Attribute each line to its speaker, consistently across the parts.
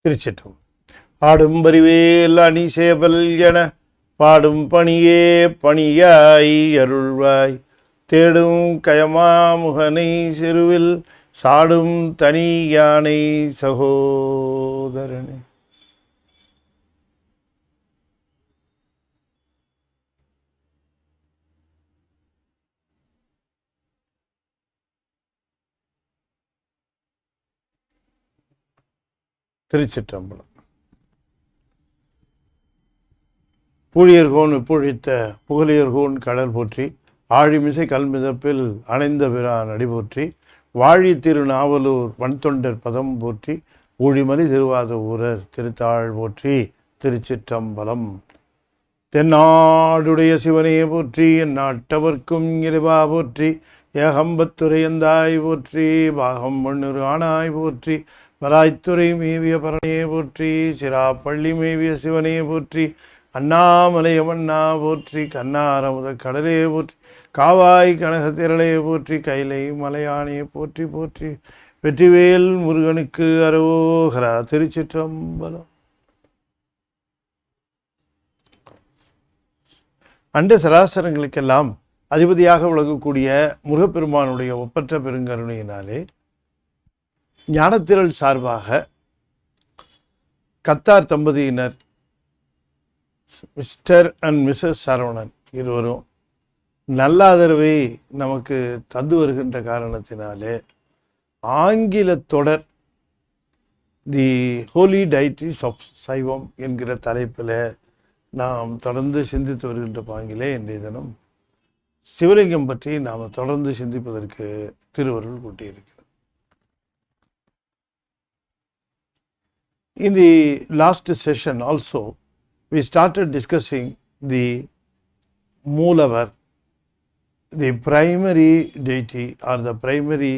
Speaker 1: திருச்சிட்டம். ஆடும் பரிவேல் அணிசேவல் என பாடும் பணியே பணியாய் அருள்வாய் தேடும் கயமாமுகனை சிறுவில் சாடும் தனி யானை சகோதரனே. திருச்சிற்றம்பலம். பூழியர்கோன் இப்பொழித்த புகழியர்கோன் கடல் போற்றி ஆழிமிசை கல்மிதப்பில் அணைந்த பிரான் அடி போற்றி வாழி திருநாவலூர் வன்தொண்டர் பதம் போற்றி ஊழிமலி திருவாத ஊரர் திருத்தாள் போற்றி. திருச்சிற்றம்பலம். தென்னாடுடைய சிவனே போற்றி எந்நாட்டவர்க்கும் இறைவா போற்றி ஏகம்பத்துரையந்தாய் போற்றி பாகம் மண்ணுரு ஆனாய் போற்றி வராய்த்துறை மேவிய பரணையே போற்றி சிராப்பள்ளி மேவிய சிவனே போற்றி அண்ணாமலையமன்னா போற்றி கண்ணாரமுத கடலே போற்றி காவாய் கனகத்திரளே போற்றி கைலை மலையானே போற்றி போற்றி வெற்றிவேல் முருகனுக்கு அரோகரா. திருச்சிற்றம்பலம். அண்ட சராசரங்களுக்கெல்லாம் அதிபதியாக விளங்கக்கூடிய முருகப்பெருமானுடைய ஒப்பற்ற பெருங்கருணையினாலே ஞானத்திரள் சார்பாக கத்தார் தம்பதியினர் மிஸ்டர் அண்ட் மிஸ்ஸஸ் சரவணன் இருவரும் நல்ல ஆதரவை நமக்கு தந்து வருகின்ற காரணத்தினாலே ஆங்கில தொடர் தி ஹோலி deities ஆஃப் சைவம் என்கிற தலைப்பில் நாம் தொடர்ந்து சிந்தித்து வருகின்ற பாங்கிலே இன்றைய தினம் சிவலிங்கம் பற்றி நாம் தொடர்ந்து சிந்திப்பதற்கு திருவருள் கூட்டியிருக்கிறோம். In the last session also, we started discussing the Moolavar, the primary deity or the primary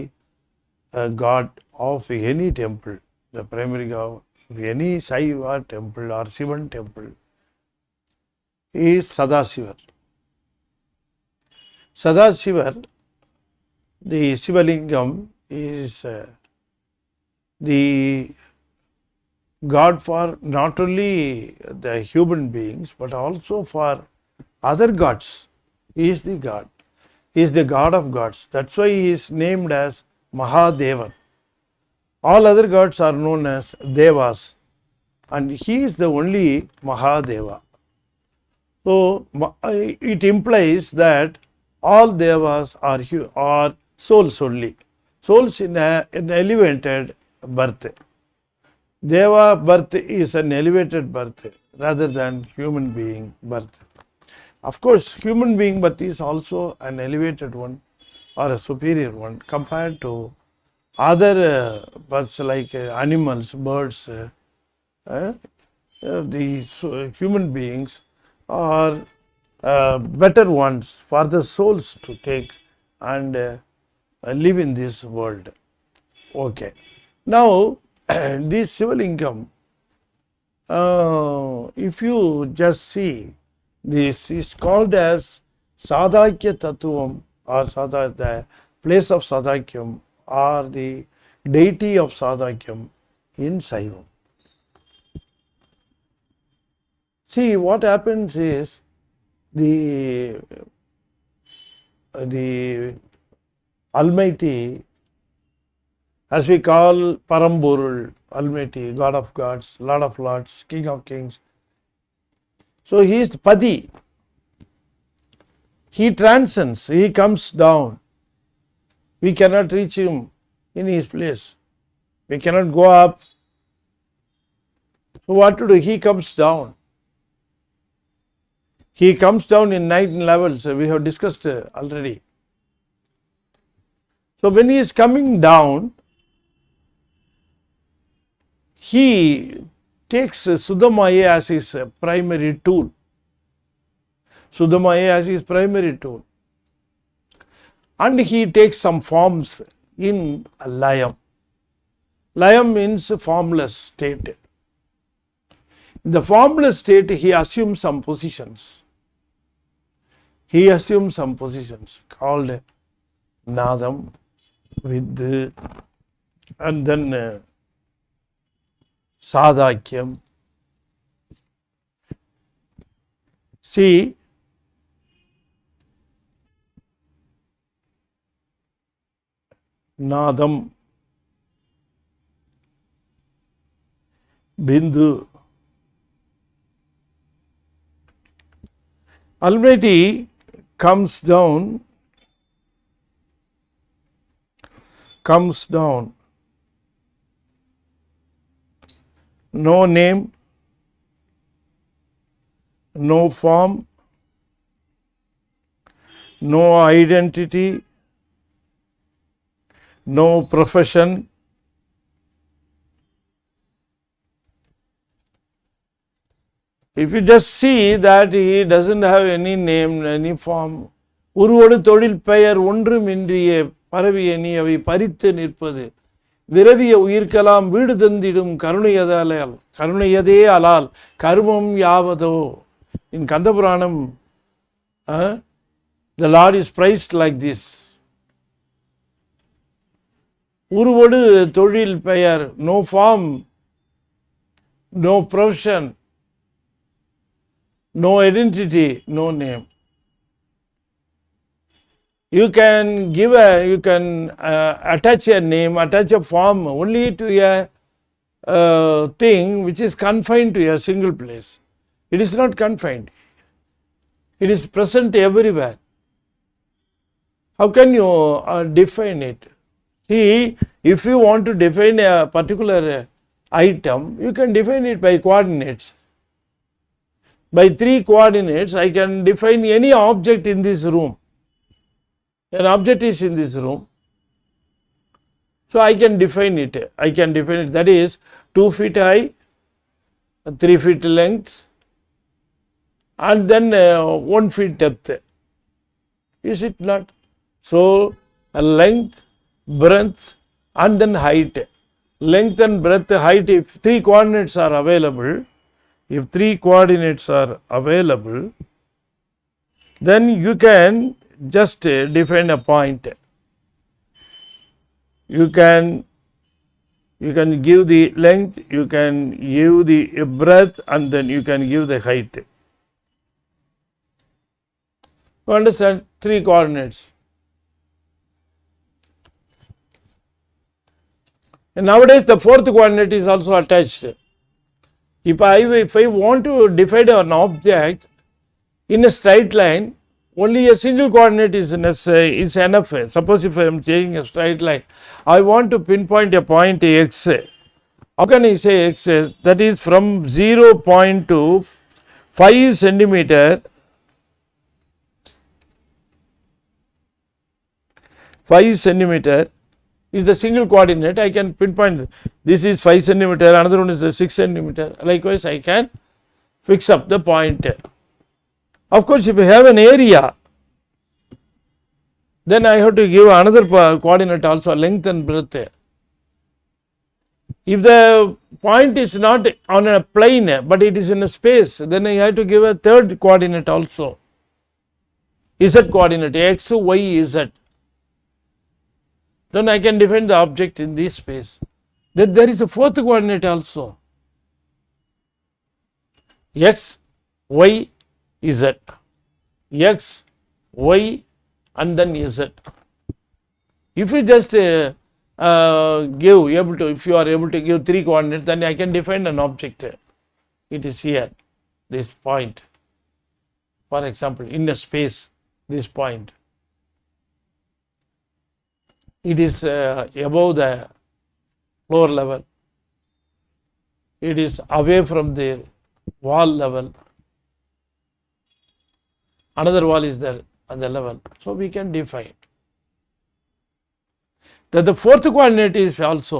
Speaker 1: god of any temple, the primary god of any Saiva temple or Sivan temple is Sadasivar. Sadasivar, the Sivalingam is the God for not only the human beings but also for other gods. He is the God. He is the God of gods. That's why he is named as Mahadevan. All other gods are known as Devas and he is the only Mahadeva. So it implies that all Devas are souls only. Souls in an elevated birth. Deva birth is an elevated birth rather than human being birth. Of course, human being birth is also an elevated one or a superior one compared to other births like animals, birds. These human beings are better ones for the souls to take and live in this world. Okay. Now, this Sivalingam, if you just see, this is called as Sadakya Tattvam or the place of Sadakyam or the deity of Sadakyam in Saivam. See, what happens is the Almighty, as we call Paramborul, Almighty, God of gods, Lord of lords, King of kings. So he is Padi. He transcends, he comes down. We cannot reach him in his place. We cannot go up. So what to do? He comes down. He comes down in 9 levels. We have discussed already. So when he is coming down, he takes Sudamaya as his primary tool. Sudamaya as his primary tool. And he takes some forms in Layam. Layam means formless state. In the formless state, he assumes some positions. He assumes some positions called Nadam, Vidh, and then Sadhakyam. See, Nadam, Bindu. Almighty comes down, no name, no form, no identity, no profession. If you just see that he doesn't have any name, any form, உருவொடு தொழில் பெயர் ஒன்றுமின்றிய பரவிய நீ அவை பறித்து நிற்பது விரவிய உயிர்க்கலாம் வீடு தந்திடும் கருணையதே அலால் கருமம் யாவதோ. In Kandapuranam, the Lord is praised like this. உருவொடு தொழில் பெயர், no form, no profession, no identity, no name. You can attach a name, attach a form only to a thing which is confined to a single place. It is not confined. It is present everywhere. How can you define it? See, if you want to define a particular item, you can define it by coordinates. By 3 coordinates, I can define any object in this room. An object is in this room. So I can define it. That is 2 feet high, 3 feet length, and then 1 feet depth. Is it not? So a length, breadth, and then height. Length and breadth, height, if 3 coordinates are available, then you can just define a point. You can give the length, you can give the breadth, and then you can give the height. You understand? 3 coordinates. And nowadays the 4th coordinate is also attached. If I want to define an object in a straight line, only a single coordinate is enough. Suppose if I am taking a straight line, I want to pinpoint a point x. How can I say x? That is from 0 point to 5 centimeter. 5 centimeter is the single coordinate. I can pinpoint this is 5 centimeter, another one is the 6 centimeter. Likewise, I can fix up the point. Of course, if you have an area, then I have to give another coordinate also, length and breadth. If the point is not on a plane, but it is in a space, then I have to give a 3rd coordinate also. Z coordinate, x, y, z. Then I can define the object in this space. Then there is a 4th coordinate also. X, y, z. X, y, and then z. If you just if you are able to give 3 coordinates, then I can define an object. It is here, this point. For example, in a space, this point. It is above the floor level. It is away from the wall level. Another wall is there on the level. So we can define. That the 4th coordinate is also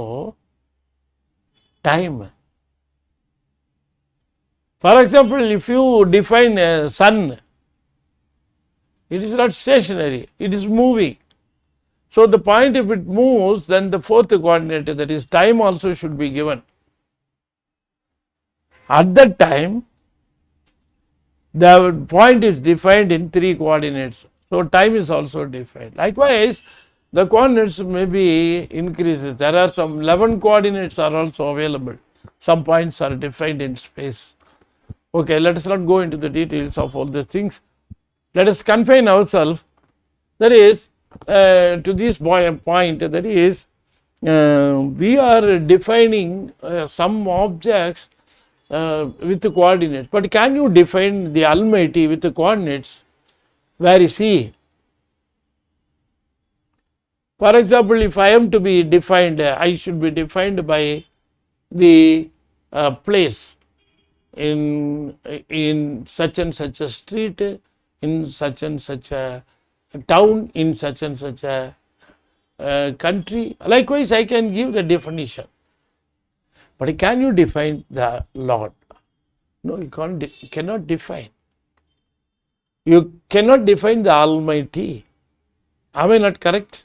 Speaker 1: time. For example, if you define a sun, it is not stationary, it is moving. So the point, if it moves, then the 4th coordinate, that is time, also should be given. At that time, the point is defined in 3 coordinates. So time is also defined. Likewise, the coordinates may be increases. There are some 11 coordinates are also available. some points are defined in space. Okay, let us not go into the details of all the things. Let us confine ourselves, that is, to this point, that is, we are defining some objects with the coordinates, but can you define the Almighty with the coordinates? Where is He? For example, if I am to be defined, I should be defined by the place in such and such a street, in such and such a town, in such and such a country. Likewise, I can give the definition. But can you define the Lord? No, you cannot define. You cannot define the Almighty. Am I not correct?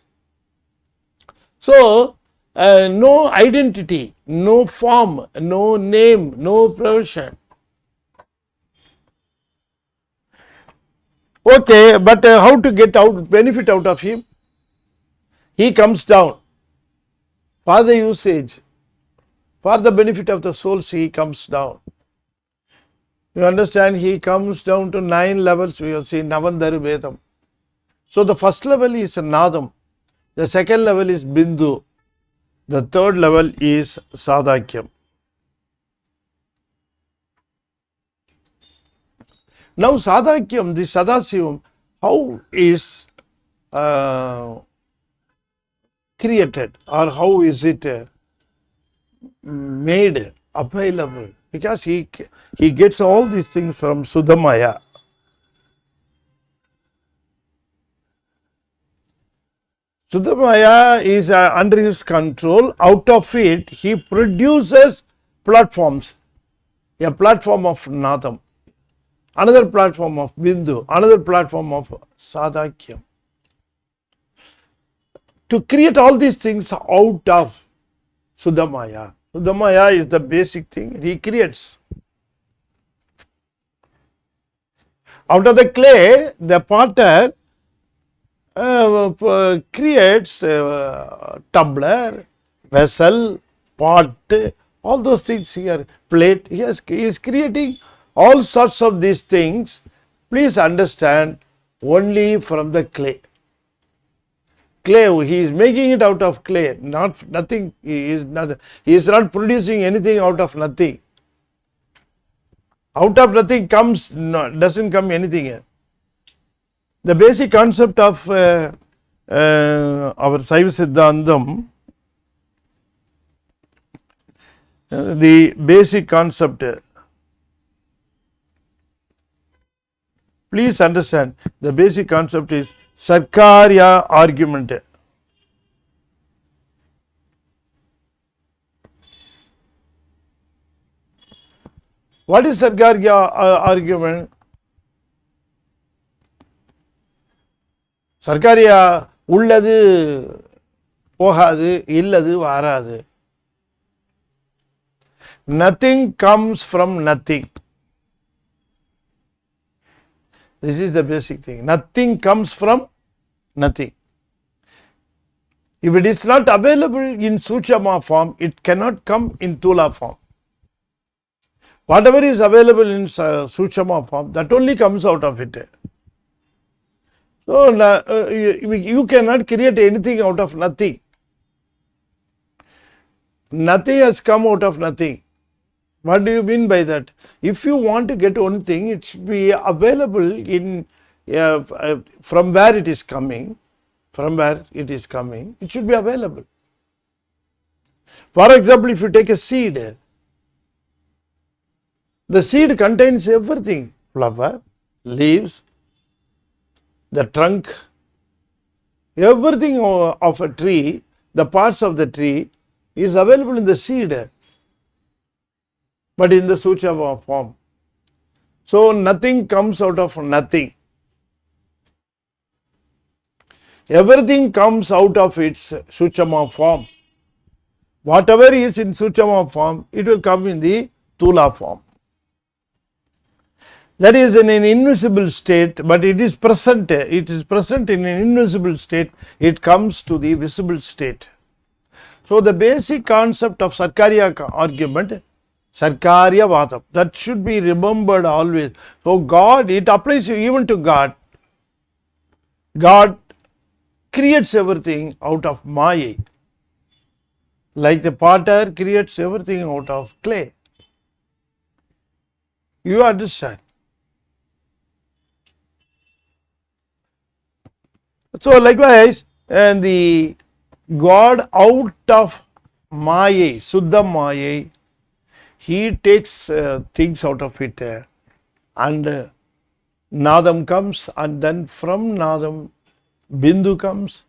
Speaker 1: So, no identity, no form, no name, no profession. Okay, but how to get benefit out of Him? He comes down for the usage, for the benefit of the souls. He comes down. You understand? He comes down to 9 levels. We have seen Navandaru Vedam. So the first level is Nadam, the second level is Bindu, the third level is Sadhakyam. Now Sadhakyam, the Sadasivam, how is created, or how is it made available? Because he gets all these things from Sudhamaya. Sudhamaya is under his control. Out of it, he produces platforms. A platform of Nadam, another platform of Bindu, another platform of Sadhakyam. To create all these things out of Sudhamaya. Sudhamaya is the basic thing he creates. Out of the clay, the potter creates tumbler, vessel, pot, all those things here, plate. He is creating all sorts of these things. Please understand, only from the clay. Clay, he is making it out of clay, not nothing. He is not producing anything out of nothing. Out of nothing doesn't come anything here. The basic concept of our Saiva Siddhantam, the basic concept, please understand, the basic concept is Sarkarya argument. What is Sarkarya argument? Sarkarya உள்ளது போகாது, இல்லது வராது. Nothing comes from nothing. This is the basic thing. Nothing comes from nothing. If it is not available in Suchama form, it cannot come in Tula form. Whatever is available in Suchama form, that only comes out of it. So, you cannot create anything out of nothing. Nothing has come out of nothing. What do you mean by that? If you want to get one thing, it should be available in from where it is coming. From where it is coming, it should be available. For example, if you take a seed, the seed contains everything: flower, leaves, the trunk, everything of a tree, the parts of the tree is available in the seed, but in the Suchama form. So nothing comes out of nothing. Everything comes out of its Suchama form. Whatever is in Suchama form, it will come in the Tula form. That is in an invisible state, but it is present. It is present in an invisible state. It comes to the visible state. So the basic concept of Sarkarya argument, Sarkarya Vadam. That should be remembered always. So God, it applies even to God. God creates everything out of Maya. Like the potter creates everything out of clay. You understand? So likewise, and the God out of Maya, Suddha Maya, he takes things out of it and Nadam comes, and then from Nadam Bindu comes.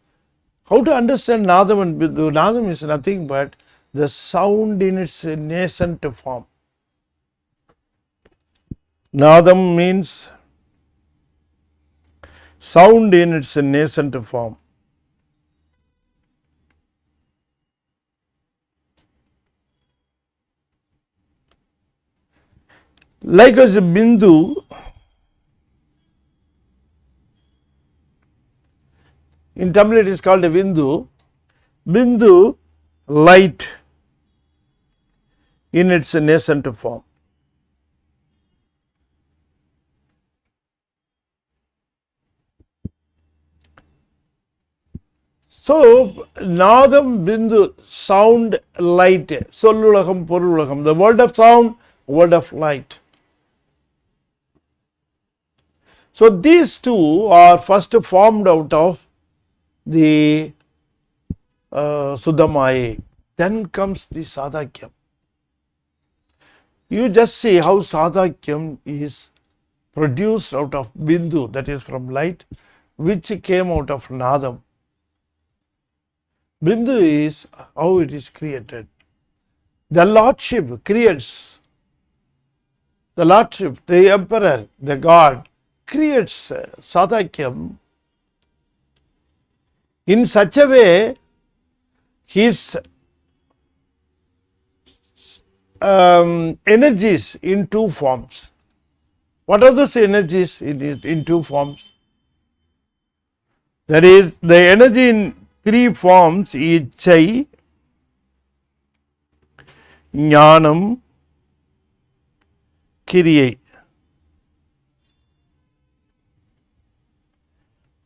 Speaker 1: How to understand Nadam and Bindu? Nadam is nothing but the sound in its nascent form. Nadam means sound in its nascent form. Likewise, Bindu, in Tamil it is called a Bindu. Bindu, light in its nascent form. So, Nadam, Bindu, sound, light, Sollulagam, Porulagam, the world of sound, world of light. So, these two are first formed out of the Suddhamaya. Then comes the Sadhakyam. You just see how Sadhakyam is produced out of Bindu, that is from light, which came out of Nadam. Bindu is how it is created. The Lordship creates, the Lordship, the Emperor, the God creates Sadhakyam in such a way his energies in two forms. What are those energies in two forms? That is, the energy in three forms: Ichai, Jnanam, Kiriyai.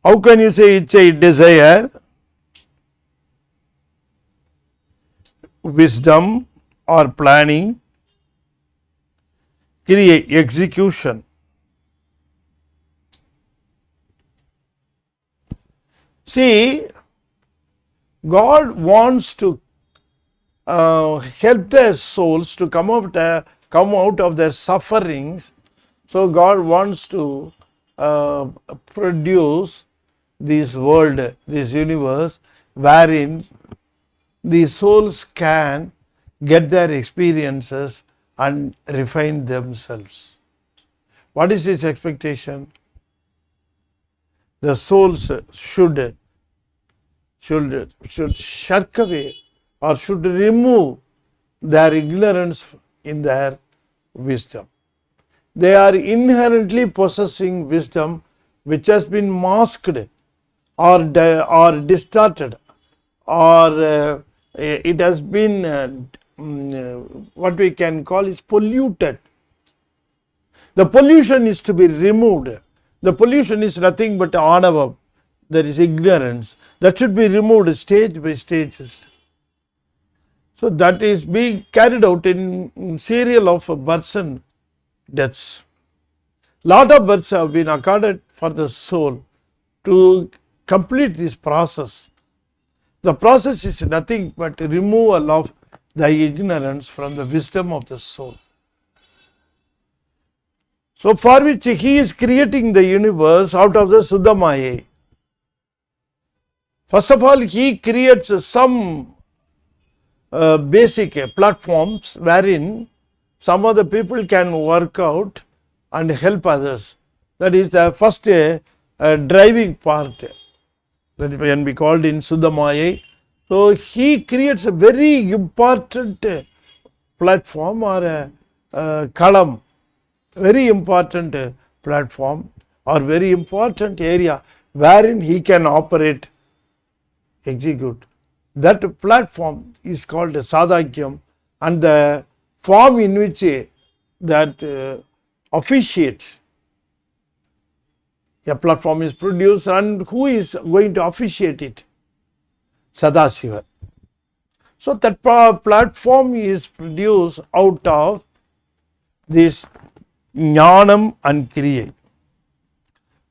Speaker 1: How can you say Ichai? Desire, wisdom or planning, Kiriyai, execution. See, God wants to help their souls to come out of their sufferings. So God wants to produce this world, this universe, wherein the souls can get their experiences and refine themselves. What is his expectation? The souls should shirk away or should remove their ignorance in their wisdom. They are inherently possessing wisdom which has been masked or distorted, or it has been what we can call is polluted. The pollution is to be removed. The pollution is nothing but anava, there is ignorance. That should be removed stage by stages. So that is being carried out in serial of births and deaths. Lot of births have been accorded for the soul to complete this process. The process is nothing but removal of the ignorance from the wisdom of the soul. So for which he is creating the universe out of the Suddhamaya. First of all, he creates some basic platforms wherein some of the people can work out and help others. That is the first driving part that can be called in Suddhamaya. So he creates a very important platform or a kalam, very important platform or very important area wherein he can operate, execute. That platform is called Sadhakyam, and the form in which that officiates. A platform is produced, and who is going to officiate it? Sadasiva. So that platform is produced out of this Jnanam and Kriya.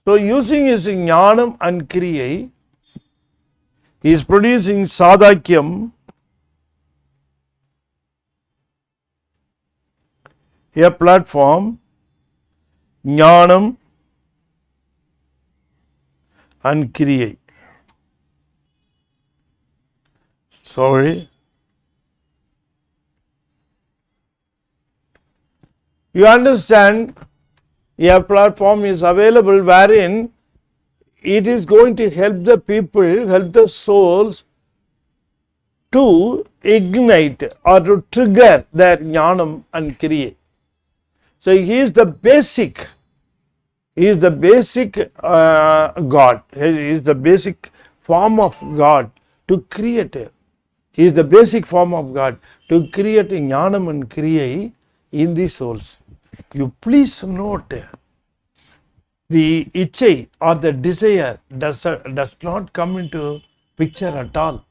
Speaker 1: So using his Jnanam and Kriya, he is producing Sadhakyam, a platform, Jnanam and Kriya. Sorry. You understand, a platform is available wherein it is going to help the people, help the souls to ignite or to trigger their jnanam and kriya. So he is the basic, God. He is the basic form of God to create. He is the basic form of God to create jnanam and kriya in the souls. You please note, the ichai or the desire does not come into picture at all,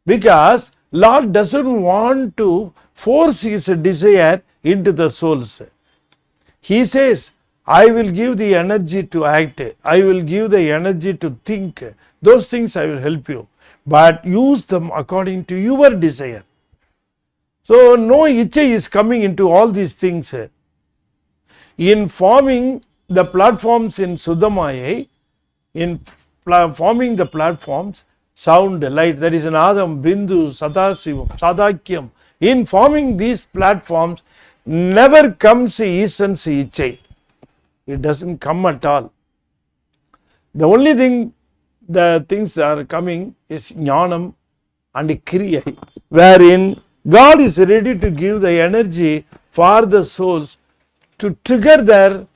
Speaker 1: because Lord doesn't want to force his desire into the souls. He says, I will give the energy to act, I will give the energy to think, those things I will help you, but use them according to your desire. So no ichai is coming into all these things. In forming the platforms in Suddhamaya, in forming the platforms, sound, light, that is Nadam, Bindu, Sadasivam, Sadhakyam, in forming these platforms, never comes essence ichai. It doesn't come at all. The only thing, the things that are coming is jnanam and kriya, wherein God is ready to give the energy for the souls to trigger their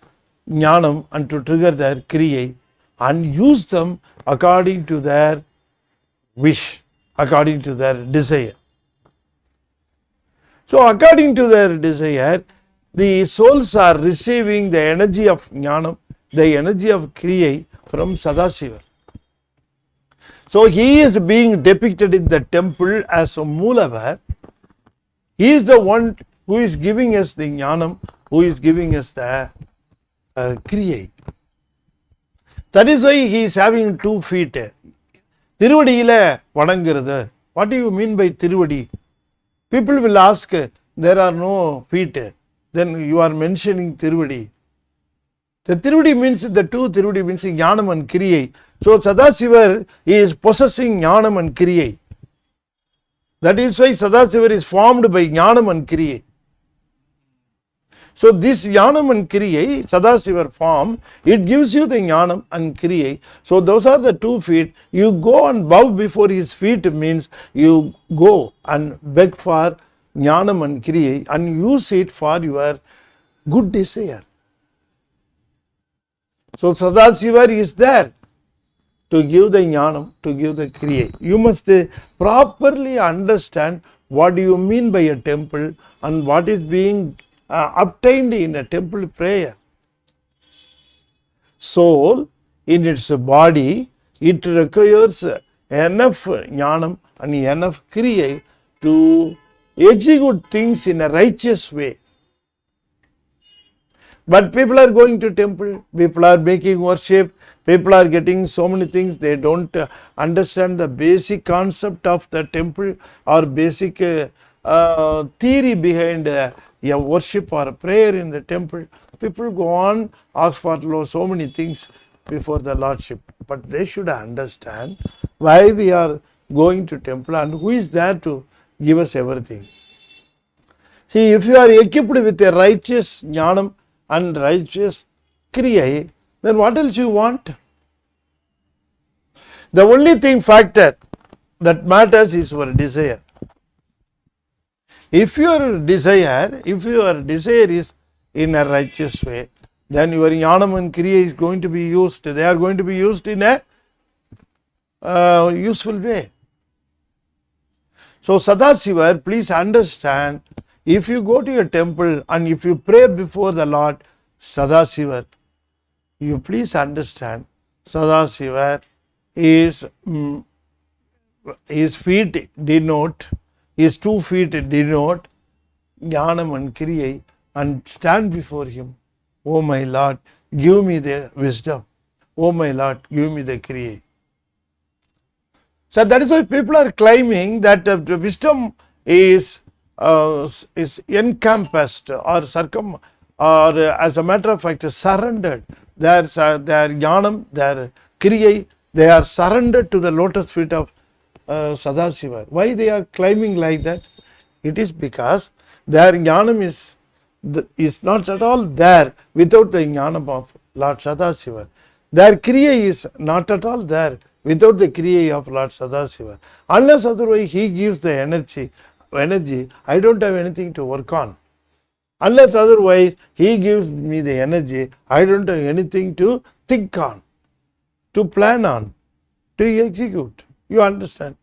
Speaker 1: jnanam and to trigger their kriya and use them according to their wish, according to their desire. So according to their desire, the souls are receiving the energy of jnanam, the energy of kriya from Sadasiva. So he is being depicted in the temple as a Moolavar. He is the one who is giving us the jnanam, who is giving us the kriya. That is why he is having 2 feet. Tiruvadiyila vadangirathu. What do you mean by Tiruvadi? People will ask, there are no feet, then you are mentioning Tiruvadi. The Tiruvadi means, the 2 Tiruvadi means jnanam and kriya. So Sadasiva is possessing jnanam and kriya. That is why Sadasiva is formed by jnanam and kriya. So this jnanam and kriya, Sadasiva form, it gives you the jnanam and kriya. So those are the 2 feet. You go and bow before his feet means you go and beg for jnanam and kriya and use it for your good desire. So Sadasiva is there to give the jnanam, to give the kriya. You must properly understand what do you mean by a temple and what is being obtained in a temple prayer. Soul in its body, it requires enough jnanam and enough kriya to execute things in a righteous way. But people are going to temple, people are making worship, people are getting so many things, they don't understand the basic concept of the temple or basic theory behind a worship or a prayer in the temple. People go on, ask for so many things before the Lordship. But they should understand why we are going to temple and who is there to give us everything. See, if you are equipped with a righteous jnanam and righteous kriya, then what else you want? The only factor that matters is your desire. If your desire is in a righteous way, then your jnanam and kriya is going to be used. They are going to be used in a useful way. So Sadasiva, please understand, If you go to a temple and if you pray before the Lord Sadasiva, you please understand Sadasiva is his feet denote, his 2 feet denote Jnanam and Kriya, and stand before him. Oh my Lord, give me the wisdom. Oh my Lord, give me the Kriya. So that is why people are claiming that the wisdom is encompassed or as a matter of fact surrendered. Their Jnanam, their Kriya, they are surrendered to the lotus feet of Sadasiva. Why they are claiming like that? It is because their Jnanam is not at all there without the Jnanam of Lord Sadasiva. Their Kriya is not at all there without the Kriya of Lord Sadasiva. Unless otherwise he gives the energy, I don't have anything to work on. Unless otherwise he gives me the energy, I don't have anything to think on, to plan on, to execute. You understand?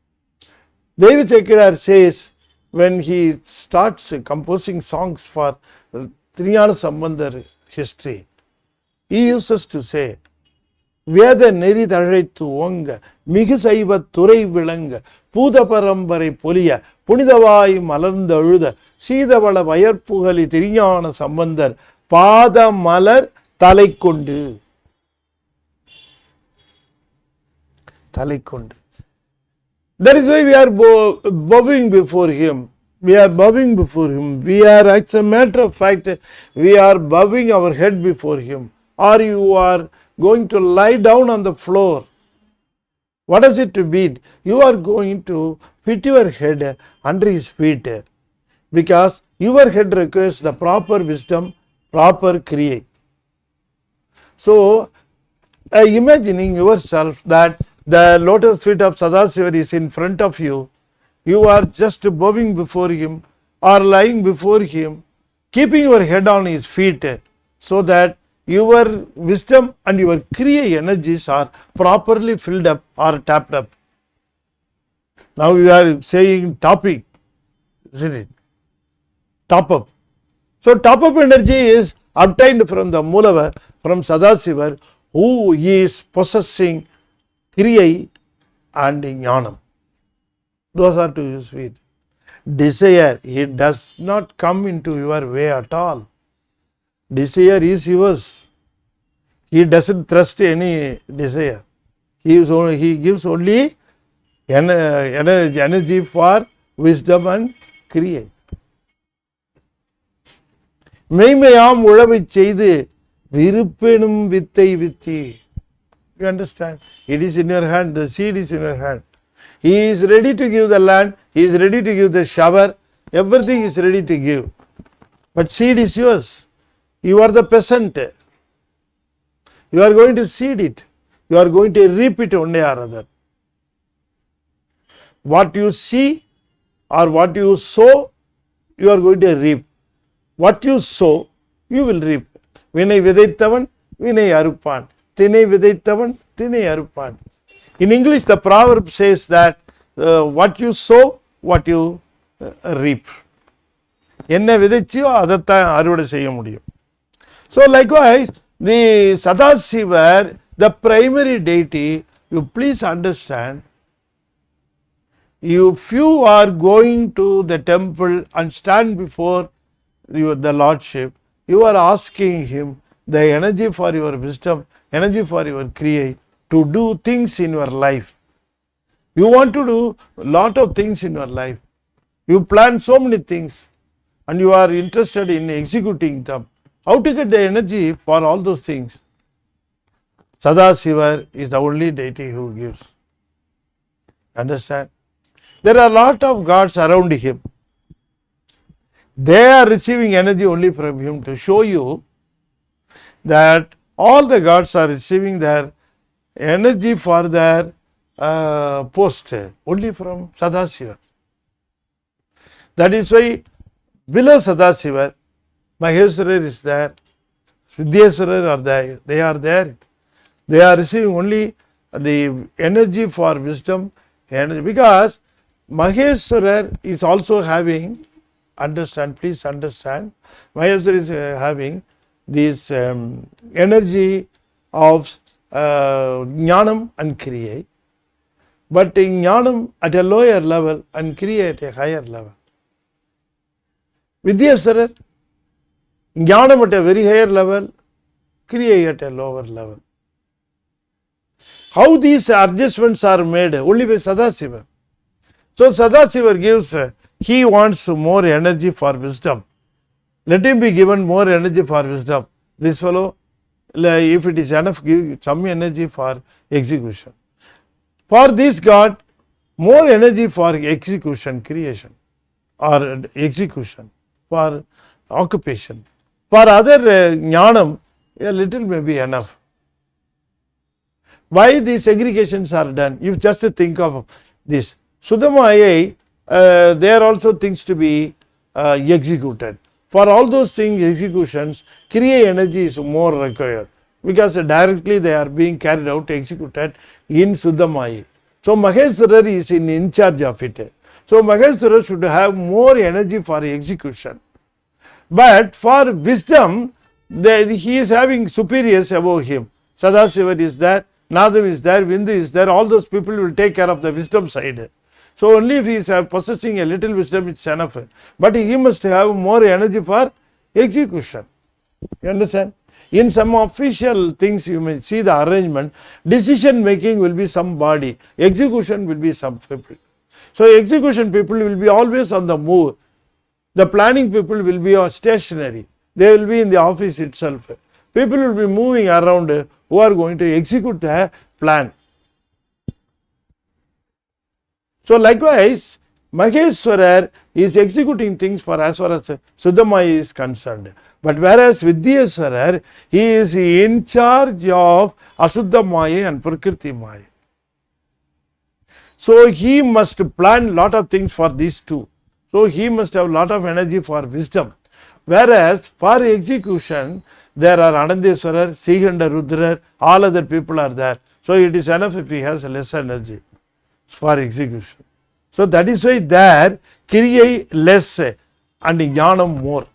Speaker 1: David Chekidar says, when he starts composing songs for Triyana Sambandhar history, he uses to say, வேத நெறி தழைத்து ஓங்க மிகு சைவ துறை விளங்க பூத பரம்பரை பொலிய புனிதவாய் மலர்ந்தழுத சீதவள வயற்புகலி திருஞான சம்பந்தர் பாத மலர் தலை கொண்டு That is why we are bowing before him. We are bowing before him. We are, as a matter of fact, we are bowing our head before him. Or you are going to lie down on the floor. What does it mean? You are going to fit your head under his feet, because your head requires the proper wisdom, proper kriya. So, imagining yourself that the lotus feet of Sadasiva is in front of you, you are just bowing before him or lying before him, keeping your head on his feet, so that your wisdom and your kriya energies are properly filled up or tapped up. Now we are saying topic, isn't it? Top up. So top up energy is obtained from the Mulavar, from Sadasiva, who is possessing kriya and jnanam. Those are to his feet. Desire, it does not come into your way at all. Desire is yours. He doesn't trust any desire. He gives only energy for wisdom and kriya. மெய்மையாம் உழவைச் செய்து விருப்பெனும் வித்தை வித்தி. You understand? It is in your hand, the seed is in your hand. He is ready to give the land, he is ready to give the shower, everything is ready to give. But seed is yours. You are the peasant. You are going to seed it. You are going to reap it one day or other. What you see or what you sow, you are going to reap. What you sow, you will reap. Vinai vidaithavan, vinai arupan. Thinai vidaithavan, thinai arupan. In English, the proverb says that what you sow, what you reap. Enna vidaichiyo adathaan aruvadai seiya mudiyum. So likewise, the Sadasiva, the primary deity, you please understand, if you are going to the temple and stand before the Lordship, you are asking him the energy for your wisdom, energy for your kriya, to do things in your life. You want to do a lot of things in your life. You plan so many things and you are interested in executing them. How to get the energy for all those things? Sadasiva is the only deity who gives. Understand? There are a lot of gods around him. They are receiving energy only from him, to show you that all the gods are receiving their energy for their post only from Sadasiva. That is why below Sadasiva, Maheshwara is there, Vidyeswara are there, they are there. They are receiving only the energy for wisdom, and because Maheshwara is also having understand, please understand, Maheshwar is having this energy of Jnanam and Kriya, but in Jnanam at a lower level and Kriya at a higher level. Vidyaswarar, Jnanam at a very higher level, Kriya at a lower level. How these adjustments are made? Only by Sadasiva. So Sadasiva gives, he wants more energy for wisdom. Let him be given more energy for wisdom. This fellow, if it is enough, give some energy for execution. For this God, more energy for execution, creation, or execution, for occupation. For other jnanam, a little may be enough. Why these segregations are done? You just think of this. Sudamaya, there are also things to be executed. For all those things, executions, Kriya energy is more required, because directly they are being carried out, executed in Sudamaya. So Maheshwara is in charge of it. So Maheshwara should have more energy for execution. But for wisdom, he is having superiors above him. Sadasiva is there, Nadam is there, Vindu is there, all those people will take care of the wisdom side. So only if he is possessing a little wisdom, it's enough. But he must have more energy for execution. You understand? In some official things you may see the arrangement, decision making will be some body, execution will be some people. So execution people will be always on the move. The planning people will be stationary. They will be in the office itself. People will be moving around who are going to execute the plan. So likewise, Maheshwarar is executing things for as far as Sudamaya is concerned. But whereas Vidyaswarar, he is in charge of Asuddha Maya and Prakriti Maya. So he must plan lot of things for these two. So he must have lot of energy for wisdom. Whereas for execution, there are Anandeswarar, Sriganda Rudra, all other people are there. So it is enough if he has less energy for execution. So that is why there Kriya less and Jnanam more.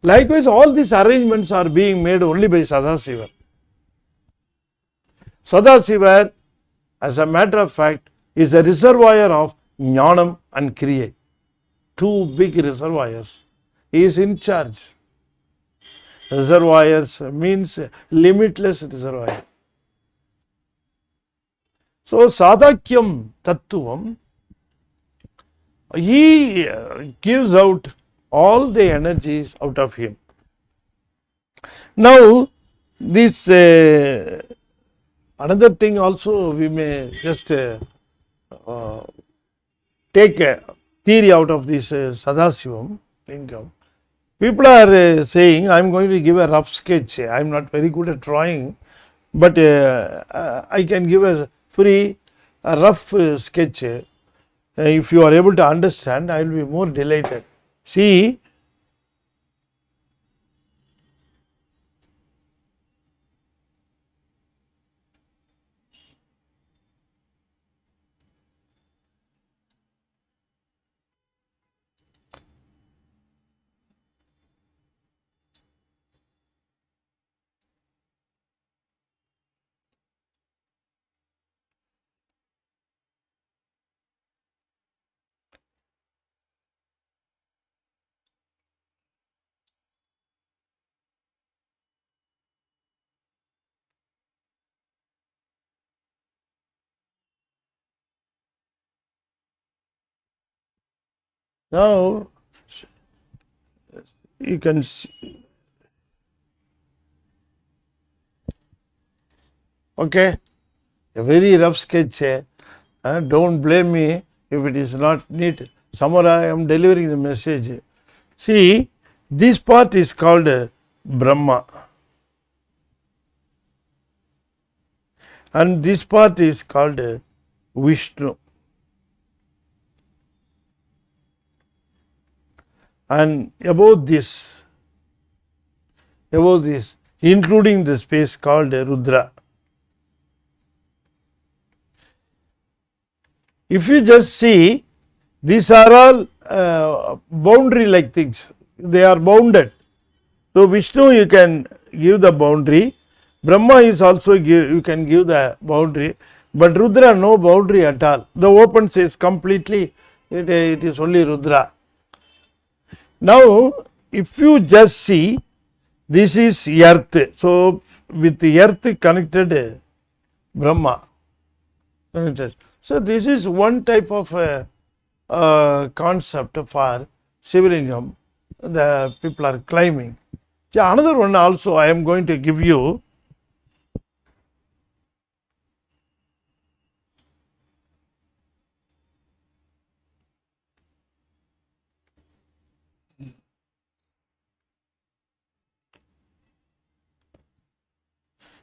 Speaker 1: Likewise, all these arrangements are being made only by Sadasiva. Sadasiva, as a matter of fact, is a reservoir of Jnanam and Kriya. Two big reservoirs. He is in charge. Reservoirs means limitless reservoir. So Sadhakyam Tattvam, he gives out all the energies out of him. Now this another thing also we may just take a theory out of this Sadasivam Lingam. People are saying, I am going to give a rough sketch. I am not very good at drawing, but I can give a free rough sketch. If you are able to understand, I will be more delighted. See, now you can see, okay, a very rough sketch. Don't blame me if it is not neat. Somewhere I am delivering the message. See, this part is called Brahma, and this part is called Vishnu. And above this, including the space called Rudra. If you just see, these are all boundary like things. They are bounded. So Vishnu you can give the boundary, Brahma is also you can give the boundary, but Rudra no boundary at all. The open says completely it is only Rudra. Now if you just see, this is earth. So with the earth connected Brahma. Connected. So this is one type of concept for Sivalingam the people are climbing. Another one also I am going to give you.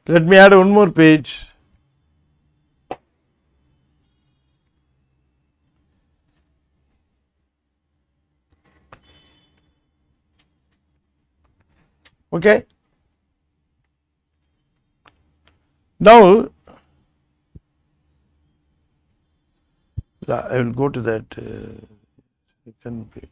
Speaker 1: Let me add one more page. Okay. Now I will go to that second page.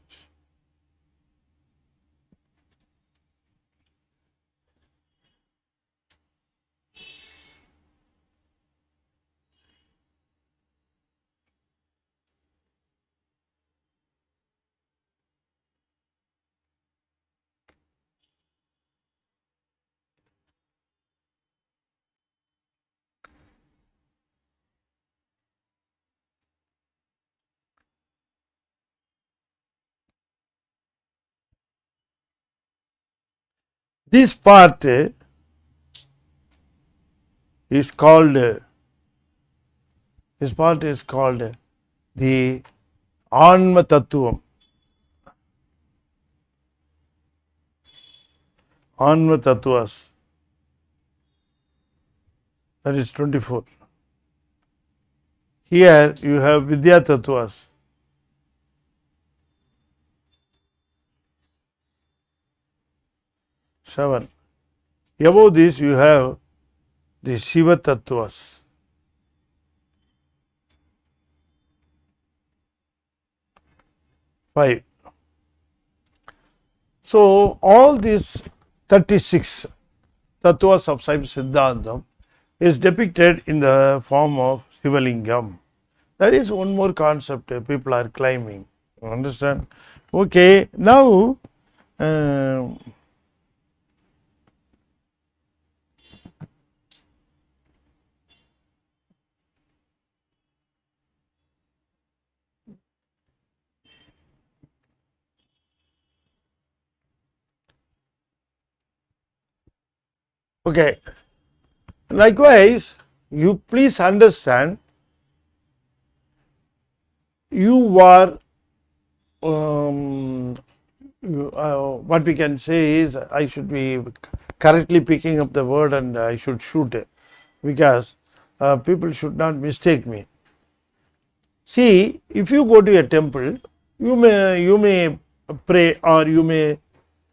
Speaker 1: This part is called the Anma Tattvam. Anma Tattvas. That is 24. Here you have Vidya Tattvas. 7. Above this you have the Siva Tattvas. 5. So all these 36 Tattvas of Saiva Siddhantam is depicted in the form of Sivalingam. That is one more concept people are climbing. You understand? Okay, now okay. Likewise, you please understand, you are what we can say is, I should be correctly picking up the word and I should shoot it, because people should not mistake me. See, if you go to a temple, you may pray or you may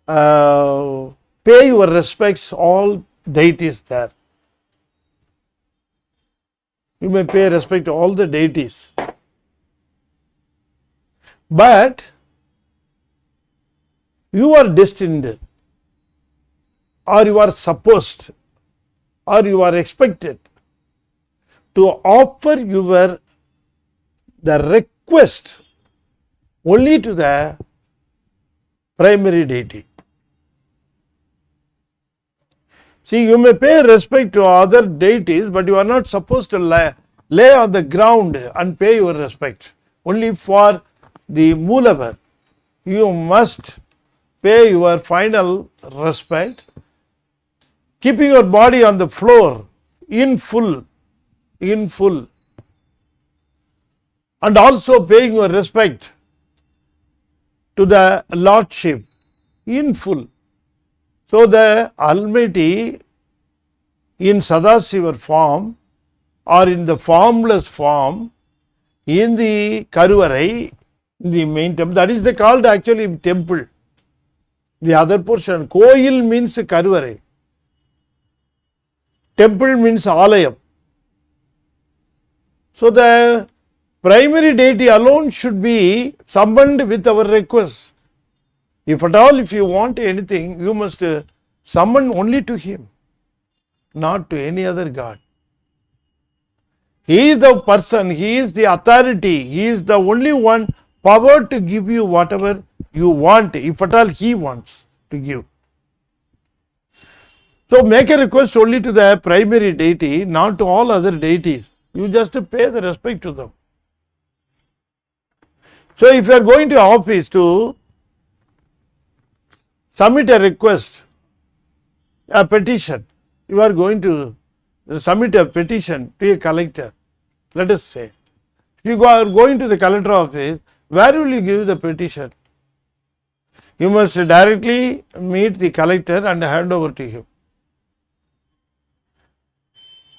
Speaker 1: pay your respects all deities there. You may pay respect to all the deities. But you are destined, or you are supposed, or you are expected to offer the request only to the primary deity. See, you may pay respect to other deities, but you are not supposed to lay on the ground and pay your respect. Only for the Moolavar, you must pay your final respect, keeping your body on the floor in full, and also paying your respect to the Lordship in full. So the Almighty in Sadasiva form or in the formless form, in the Karuvarai, in the main temple, that is called actually temple. The other portion, Koil means Karuvarai, temple means Alayam. So the primary deity alone should be summoned with our request. If at all, if you want anything, you must summon only to him, not to any other god. He is the person, he is the authority, he is the only one power to give you whatever you want, if at all he wants to give. So make a request only to the primary deity, not to all other deities. You just pay the respect to them. So if you are going to office to submit a request, a petition, you are going to submit a petition to a collector, let us say. If you are going to the collector office, where will you give the petition? You must directly meet the collector and hand over to him.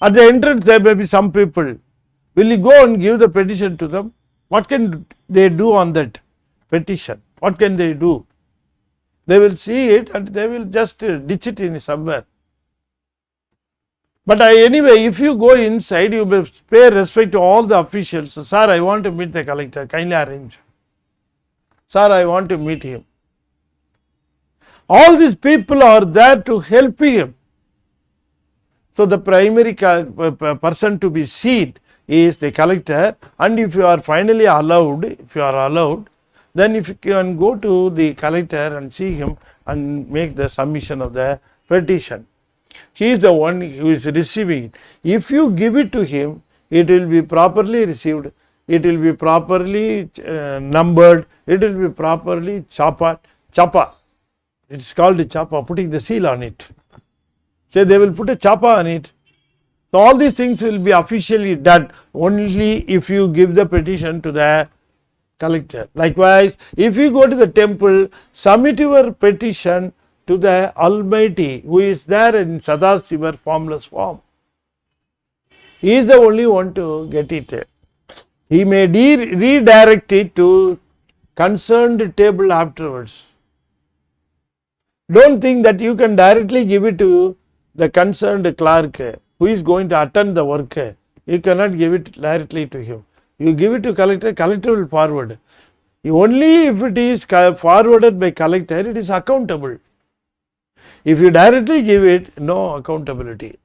Speaker 1: At the entrance there may be some people. Will you go and give the petition to them? What can they do on that petition? What can they do? They will see it and they will just ditch it in somewhere. But anyway, if you go inside, you will pay respect to all the officials. Sir, I want to meet the collector, kindly arrange. Sir, I want to meet him. All these people are there to help him. So the primary person to be seen is the collector, and if you are finally allowed, then if you can go to the collector and see him and make the submission of the petition. He is the one who is receiving it. If you give it to him, it will be properly received, it will be properly numbered, it will be properly chapa. It is called chapa, putting the seal on it. Say they will put a chapa on it. So all these things will be officially done only if you give the petition to the collector. Likewise, if you go to the temple, submit your petition to the Almighty who is there in Sadasiva formless form. He is the only one to get it. He may redirect it to concerned table afterwards. Don't think that you can directly give it to the concerned clerk who is going to attend the work. You cannot give it directly to him. You give it to collector, collector will forward. Only if it is forwarded by collector, it is accountable. If you directly give it, no accountability.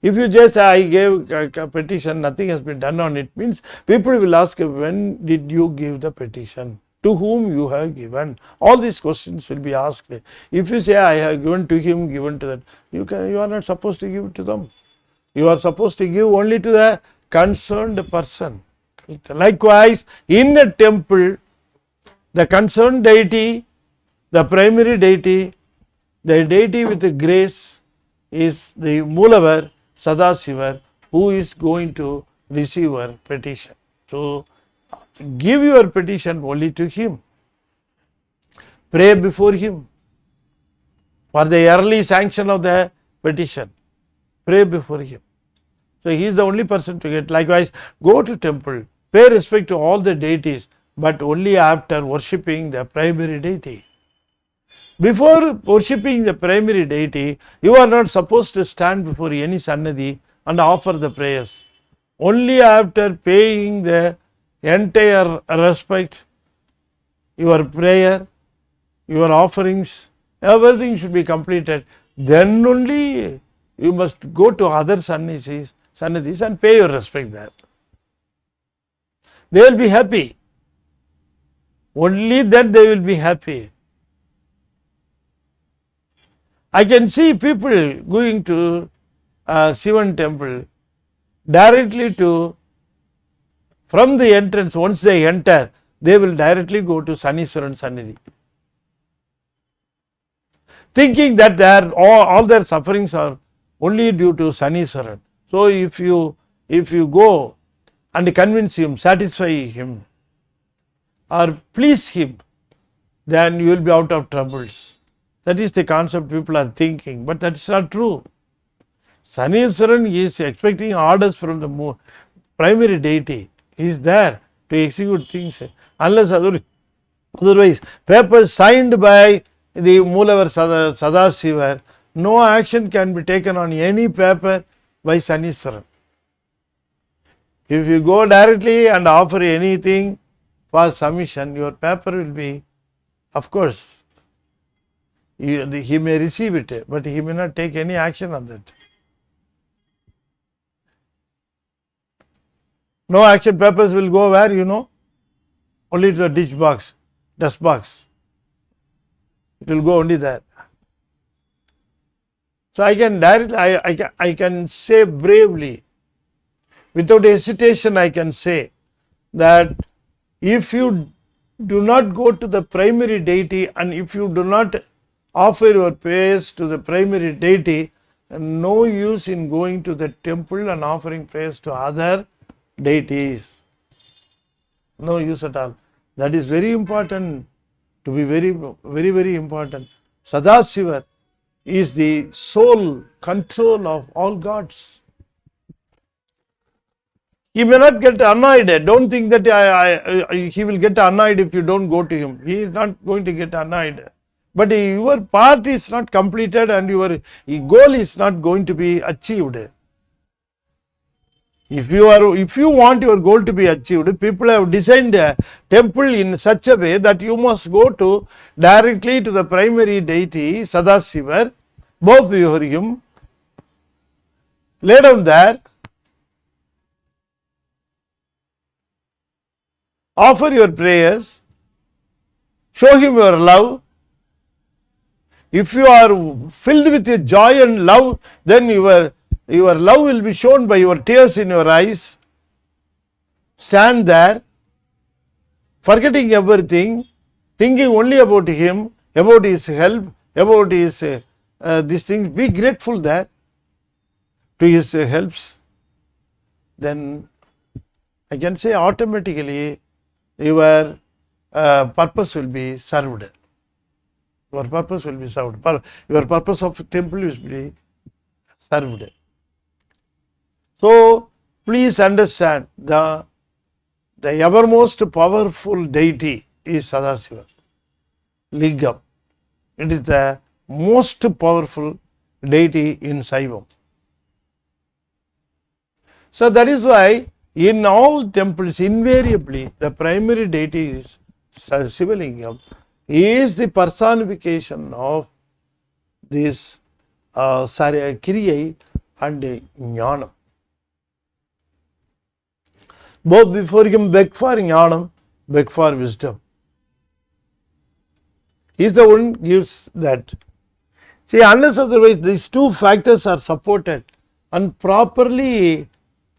Speaker 1: If you just say, I gave a petition, nothing has been done on it, means people will ask, when did you give the petition? To whom you have given? All these questions will be asked. If you say, I have given to him, given to that, you are not supposed to give it to them. You are supposed to give only to the concerned person. Likewise, in a temple, the concerned deity, the primary deity, the deity with the grace is the Mulavar, Sadasiva, who is going to receive your petition. So, give your petition only to him. Pray before him for the early sanction of the petition. Pray before him. So, he is the only person to get. Likewise, go to temple, pay respect to all the deities, but only after worshipping the primary deity. Before worshipping the primary deity, you are not supposed to stand before any Sannadhi and offer the prayers. Only after paying the entire respect, your prayer, your offerings, everything should be completed. Then only you must go to other Sannadhis and pay your respect there. They will be happy. Only then they will be happy. I can see people going to Sivan temple directly from the entrance. Once they enter, they will directly go to Saniswaran Sannidhi, thinking that all their sufferings are only due to Saniswaran. So if you go and convince him, satisfy him, or please him, then you will be out of troubles. That is the concept people are thinking, but that is not true. Saniswaran is expecting orders from the primary deity. He is there to execute things. Unless otherwise, papers signed by the Mulavar Sadasiva, no action can be taken on any paper by Saniswaran. If you go directly and offer anything for submission, your paper will be, of course, he may receive it, but he may not take any action on that. No action papers will go where, only to the ditch box, dust box. It will go only there. So I can directly, I can say bravely, without hesitation, I can say that if you do not go to the primary deity and if you do not offer your prayers to the primary deity, no use in going to the temple and offering prayers to other deities. No use at all. That is very important, to be very, very, very important. Sadasiva is the sole control of all gods. He may not get annoyed. Don't think that he will get annoyed if you don't go to him. He is not going to get annoyed. But your part is not completed and your goal is not going to be achieved. If you want your goal to be achieved, people have designed a temple in such a way that you must go directly to the primary deity, Sadasiva, bow before him, lay down there, offer your prayers, show him your love. If you are filled with joy and love, then your love will be shown by your tears in your eyes. Stand there, forgetting everything, thinking only about him, about his help, about his these things. Be grateful there to his helps. Then I can say automatically your purpose will be served. Your purpose will be served. Your purpose of temple will be served. So please understand, the evermost powerful deity is Sadasiva, Lingam. It is the most powerful deity in Saivam. So that is why in all temples, invariably, the primary deity is Sivalingam. He is the personification of this Kiriyai and Jnanam. Both before him beg for Jnanam, beg for wisdom. He is the one who gives that. See, unless otherwise these two factors are supported and properly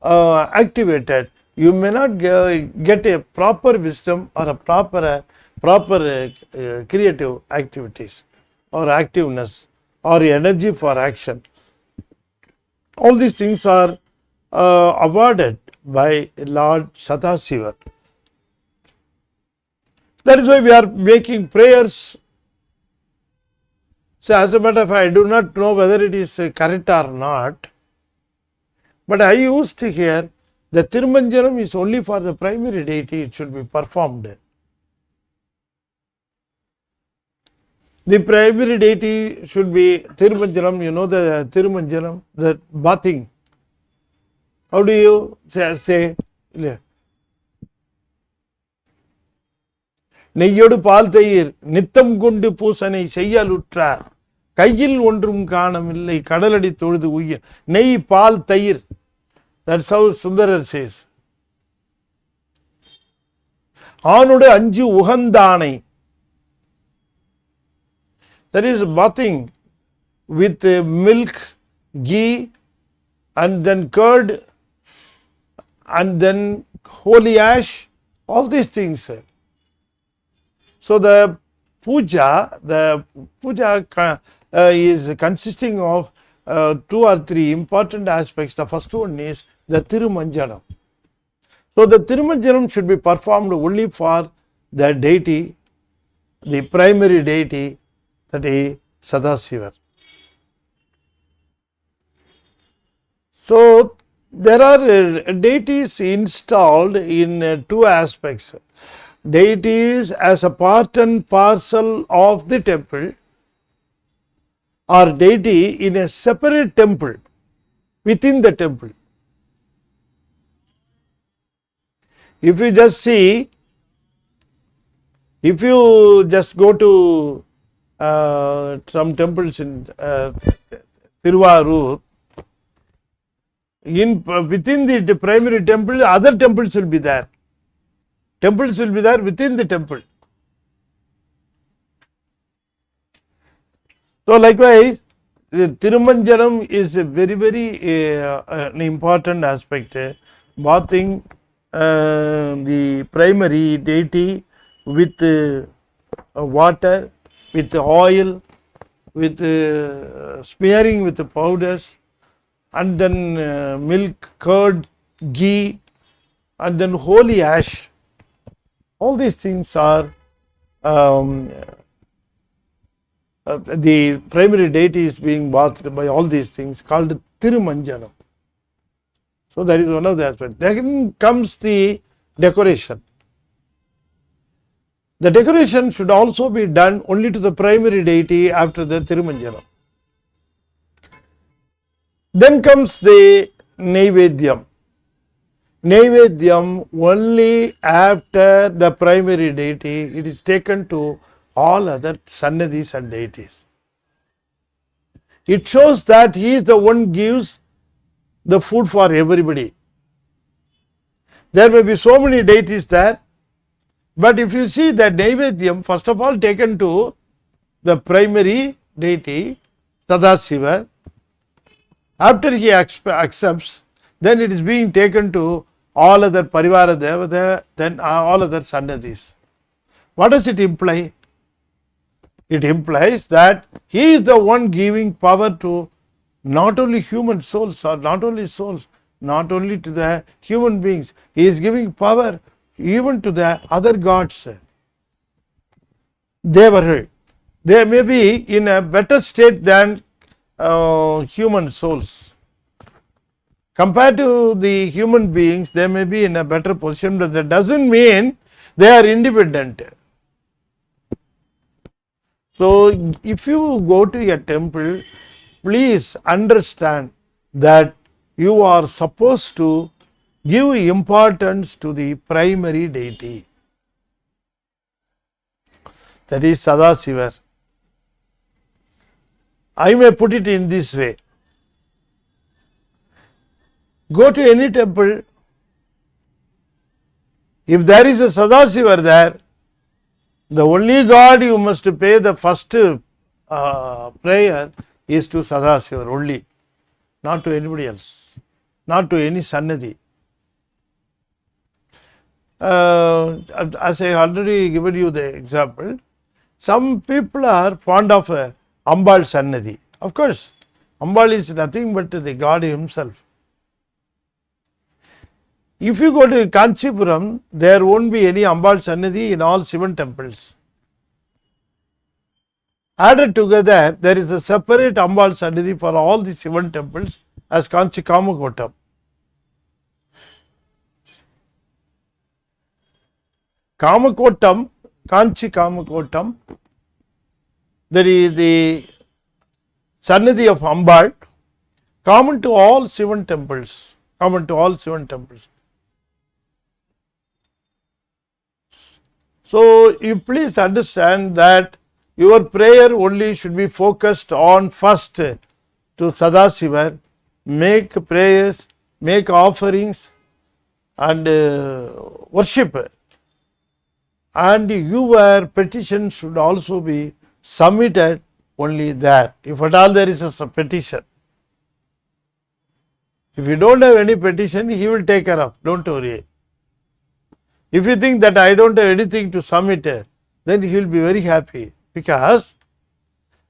Speaker 1: activated, you may not get a proper wisdom or a proper creative activities or activeness or energy for action. All these things are awarded by Lord Sadasiva. That is why we are making prayers. So as a matter of fact, I do not know whether it is correct or not, but I used to hear the Tirumanjanam is only for the primary deity, it should be performed. The primary deity should be Tirumanjanam, the Tirumanjanam, the bathing. How do you say? நெய்யொடு பால் தயிர் நித்தம் கொண்டு பூசனை செய்யலுற்றார் கையில் ஒன்றும் காணமில்லை கடலடி தொழுது உய்ய நெய் பால் தயிர். That's how Sundarar says. ஆணுடு அஞ்சு உகந்தானை. That is bathing with milk, ghee, and then curd, and then holy ash, all these things. So the puja is consisting of 2 or 3 important aspects. The first one is the Tirumanjana. So the Tirumanjanam should be performed only for the deity, the primary deity, that is Sadasiva. So there are deities installed in 2 aspects. Deities as a part and parcel of the temple, or deity in a separate temple within the temple. If you just see, if you just go to some temples in Tiruvarur, within the primary temple, other temples will be there. Temples will be there within the temple. So likewise, the Tirumanjanam is a very an important aspect. Bathing the primary deity with water, with oil, with smearing with the powders, and then milk, curd, ghee, and then holy ash. All these things are the primary deity is being bathed by all these things called Tirumanjanam. So that is one of the aspects. Then comes the decoration. The decoration should also be done only to the primary deity after the Tirumanjanam. Then comes the Naivedyam. Naivedyam only after the primary deity, it is taken to all other Sannadhis and deities. It shows that he is the one gives the food for everybody. There may be so many deities there, but if you see that Naivedyam, first of all taken to the primary deity, Sadasiva, after he accepts, then it is being taken to all other Parivara Devata, then all other Sannadhis. What does it imply? It implies that he is the one giving power to not only human souls or not only souls, not only to the human beings, he is giving power even to the other gods. They may be in a better state than human souls. Compared to the human beings, they may be in a better position, but that doesn't mean they are independent. So, if you go to a temple, please understand that you are supposed to give importance to the primary deity, that is Sadasiva. I may put it in this way. Go to any temple, if there is a Sadasiva there, the only God you must pay the first prayer is to Sadasiva only, not to anybody else, not to any Sannadhi. As I already given you the example, some people are fond of Ambal Sannadhi. Of course, Ambal is nothing but the God himself. If you go to Kanchipuram, there won't be any Ambal Sannadhi in all Sivan temples. Added together, there is a separate Ambal Sannadhi for all the Sivan temples as Kanchi Kamakotam. Kamakotam, Kanchi Kamakotam, there is the Sannadhi of Ambal, common to all Sivan temples, common to all Sivan temples. So, you please understand that your prayer only should be focused on first to Sadasiva, make prayers, make offerings and worship, and your petition should also be submitted only there, if at all there is a petition. If you don't have any petition, he will take care of, don't worry. If you think that I don't have anything to submit, then he will be very happy, because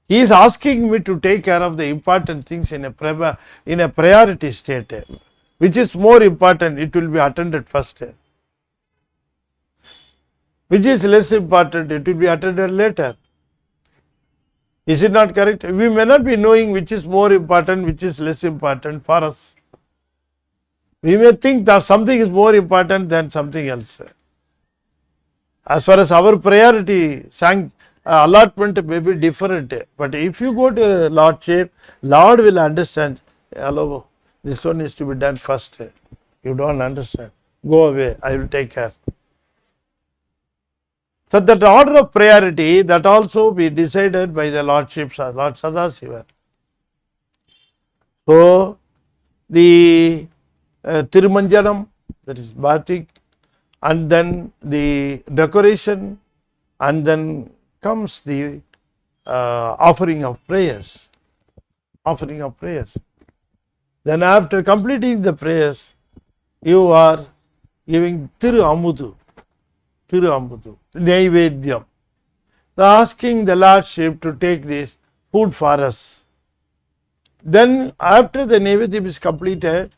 Speaker 1: he is asking me to take care of the important things in a priority state. Which is more important, it will be attended first. Which is less important, it will be attended later. Is it not correct? We may not be knowing which is more important, which is less important for us. We may think that something is more important than something else. As far as our priority allotment may be different, but if you go to Lordship, Lord will understand, hello, this one is to be done first. You don't understand. go away, I will take care. So that order of priority, that also be decided by the Lordship, Lord Sadasiva. So the Tirumanjanam, that is bathing, and then the decoration, and then comes the offering of prayers. Offering of prayers. Then after completing the prayers, you are giving Tiru Amudu, Naivedyam. Asking the Lordship to take this food for us. Then after the Naivedyam is completed,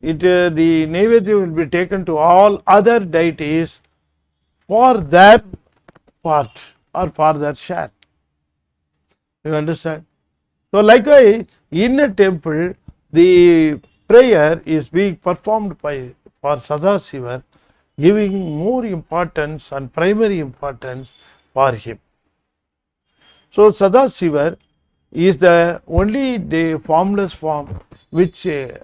Speaker 1: the Naivedyam will be taken to all other deities for their part or for their share. You understand? So likewise, in a temple, the prayer is being performed by for Sadasiva, giving more importance and primary importance for him. So Sadasiva is the only the formless form which gives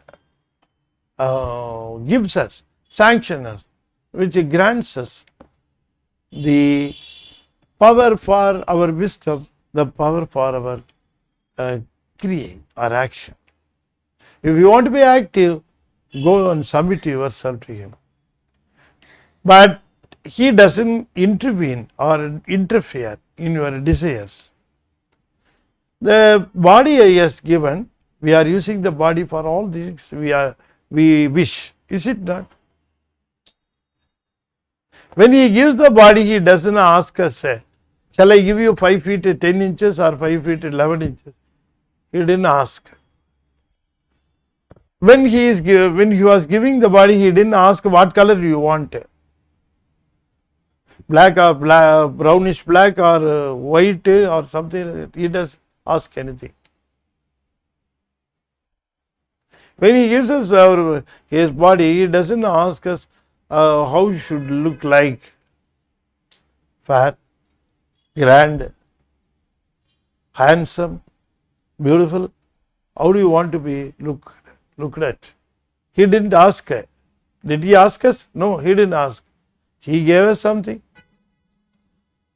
Speaker 1: us, sanctions us, which grants us the power for our wisdom, the power for our kriya or action. If you want to be active, go and submit yourself to him. But he doesn't intervene or interfere in your desires. The body he has given, we are using the body for all things we wish. Is it not? When he gives the body, he doesn't ask us, shall I give you 5 feet 10 inches or 5 feet 11 inches? He didn't ask. When he was giving the body, he didn't ask what color you want. Black or brownish black or white or something. He doesn't ask anything. When he gives us his body, he doesn't ask us how you should look like. Fat, grand, handsome, beautiful. How do you want to be looked at? He didn't ask. Did he ask us? No, he didn't ask. He gave us something.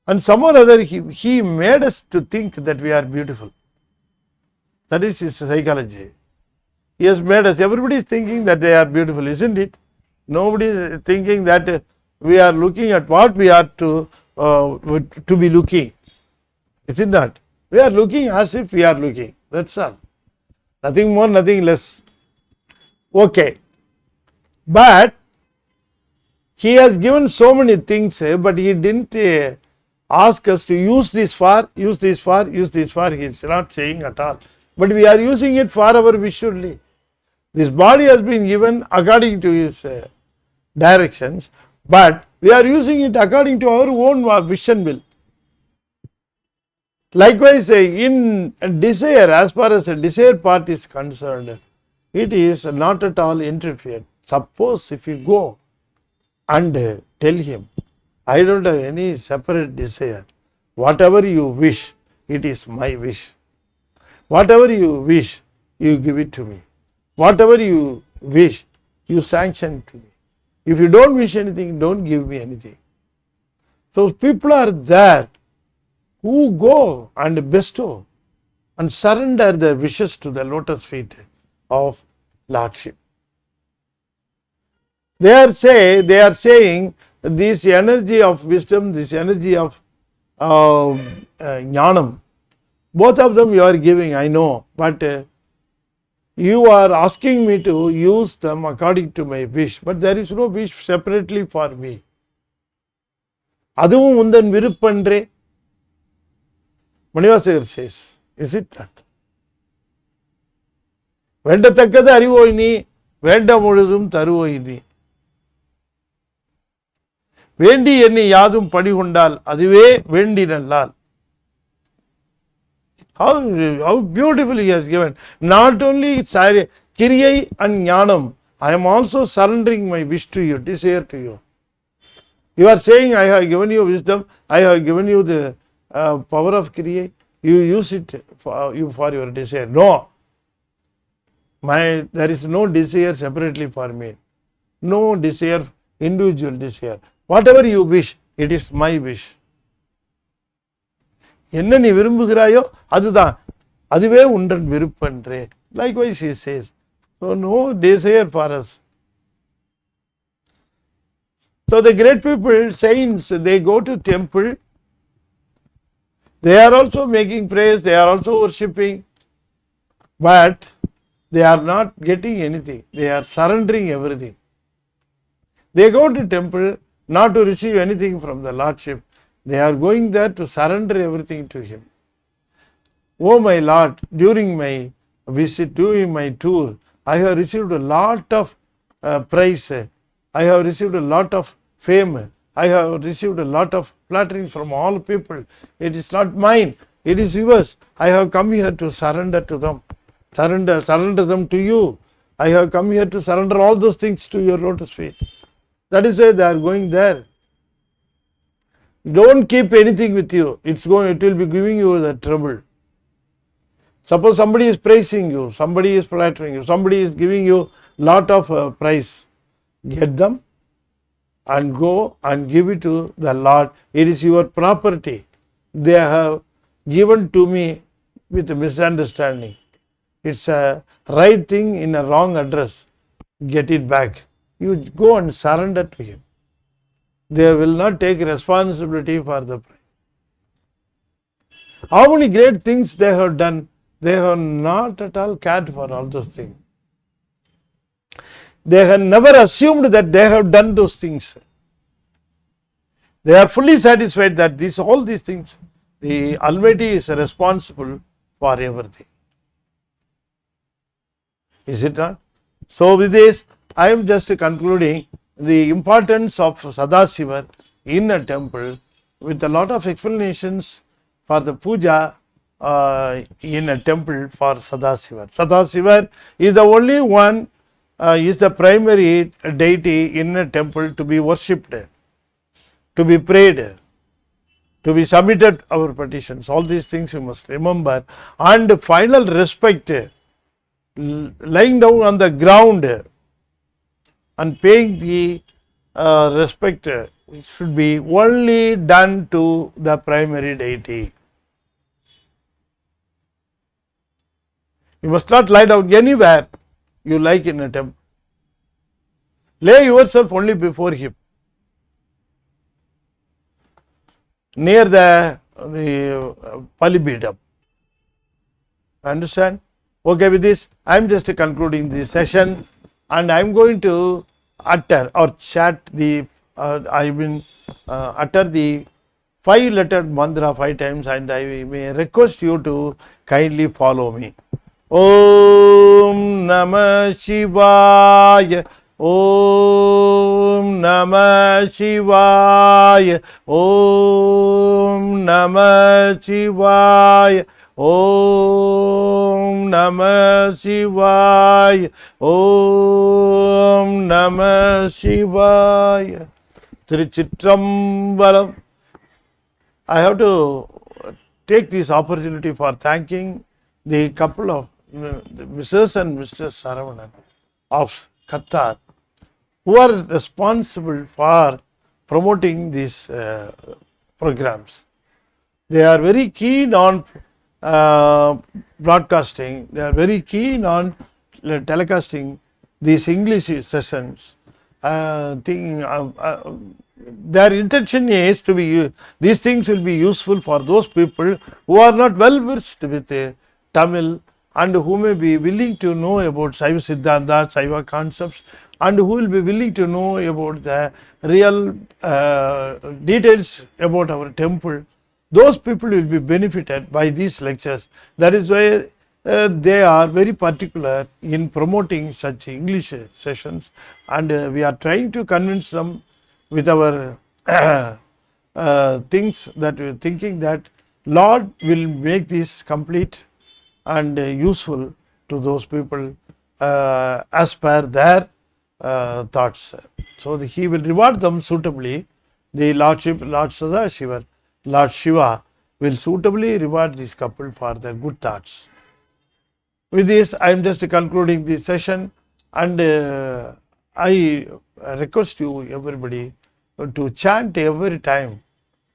Speaker 1: And some or other, he made us to think that we are beautiful. That is his psychology. He has made us, everybody is thinking that they are beautiful, isn't it? Nobody is thinking that we are looking at what we are to be looking. Is it not? We are looking as if we are looking. That's all. Nothing more, nothing less. Okay. But he has given so many things, but he didn't ask us to use this for. He is not saying at all. But we are using it for our wish only. This body has been given according to his directions, but we are using it according to our own wish and will. Likewise, in desire, as far as the desire part is concerned, it is not at all interfered. Suppose if you go and tell him, I don't have any separate desire. Whatever you wish, it is my wish. Whatever you wish, you give it to me. Whatever you wish, you sanction to me. If you don't wish anything, don't give me anything. So people are there who go and bestow and surrender their wishes to the lotus feet of Lordship. They are saying this energy of wisdom, this energy of jnanam, both of them you are giving, I know, but you are asking me to use them according to my wish, but there is no wish separately for me. அதுவும் உந்தன் விருப்பன்றே, Manivasagar says, is it not? வேண்டத்தக்கது அறிவோய் நீ, வேண்ட முழுதும் தருவோய் நீ. வேண்டி எண்ணி யாதும் பணி கொண்டால் அதுவே வேண்டி நல்லால். How beautiful he has given. Not only Kiriyai and Jnanam, I am also surrendering my wish to you, desire to you. You are saying, I have given you wisdom, I have given you the power of Kiriyai, you use it for your desire. No. There is no desire separately for me. no desire, individual desire. Whatever you wish, it is my wish. என்ன நீ விரும்புகிறாயோ அதுதான், அதுவே உண்டன் விருப்பன்றே. Likewise he says, so no desire for us. So the great people, saints, they go to temple, they are also making praise, they are also worshipping, but they are not getting anything, they are surrendering everything. They go to temple not to receive anything from the Lordship, they are going there to surrender everything to Him. Oh my Lord, during my visit, during my tour, I have received a lot of praise, I have received a lot of fame, I have received a lot of flatterings from all people. It is not mine, it is yours. I have come here to surrender to them, surrender them to you. I have come here to surrender all those things to your lotus feet. That is why they are going there. Don't keep anything with you. It will be giving you the trouble. Suppose somebody is praising you, somebody is flattering you, somebody is giving you lot of praise. Get them and go and give it to the Lord. It is your property. They have given to me with a misunderstanding. It's a right thing in a wrong address. Get it back. You go and surrender to Him. They will not take responsibility for the praise. How many great things they have done, they have not at all cared for all those things. They have never assumed that they have done those things. They are fully satisfied that all these things, the Almighty is responsible for everything. Is it not? So with this, I am just concluding the importance of Sadasiva in a temple with a lot of explanations for the puja in a temple for Sadasiva. Sadasiva is the only one, is the primary deity in a temple to be worshipped, to be prayed, to be submitted our petitions. All these things you must remember. And final respect, lying down on the ground and paying the respect should be only done to the primary deity. You must not lie down anywhere you like in a temple. Lay yourself only before Him, near the Palibidam. Understand? Okay, with this, I am just concluding this session, and I am going to utter or chat the, utter the 5-lettered mantra 5 times, and I may request you to kindly follow me. Om Namah Shivaya, Om Namah Shivaya, Om Namah Shivaya, Om Namah Shivaya, Om Namah Shivaya. Tiruchitrambalam. I have to take this opportunity for thanking the couple of Mrs. and Mr. Saravanan of Qatar, who are responsible for promoting these programs. They are very keen on broadcasting, they are very keen on telecasting these English sessions. Their intention is to be, these things will be useful for those people who are not well versed with Tamil and who may be willing to know about Saiva Siddhanta, Saiva concepts, and who will be willing to know about the real details about our temple. Those people will be benefited by these lectures. That is why they are very particular in promoting such English sessions, and we are trying to convince them with our things, that we are thinking that Lord will make this complete and useful to those people as per their thoughts. So He will reward them suitably. The Lordship, Lord Sadasiva, Lord Shiva will suitably reward this couple for their good thoughts. With this, I am just concluding this session, and I request you, everybody, to chant every time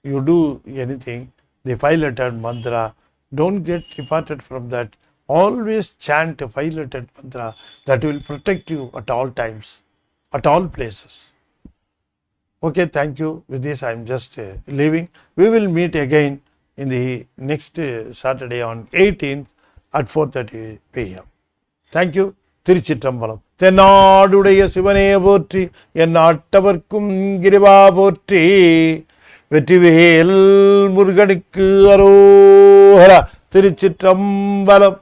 Speaker 1: you do anything, the 5-lettered mantra. Don't get departed from that. Always chant a 5-lettered mantra that will protect you at all times, at all places. Okay, thank you. With this, I am just leaving. We will meet again in the next Saturday on 18th at 4:30 p.m. Thank you. திருச்சிற்றம்பலம். தென்னாடுடைய சிவனே போற்றி, என் நாட்டவர்க்கும் கிரிவா போற்றி, வெற்றிவேல் முருகனுக்கு அரோகரா. திருச்சிற்றம்பலம்.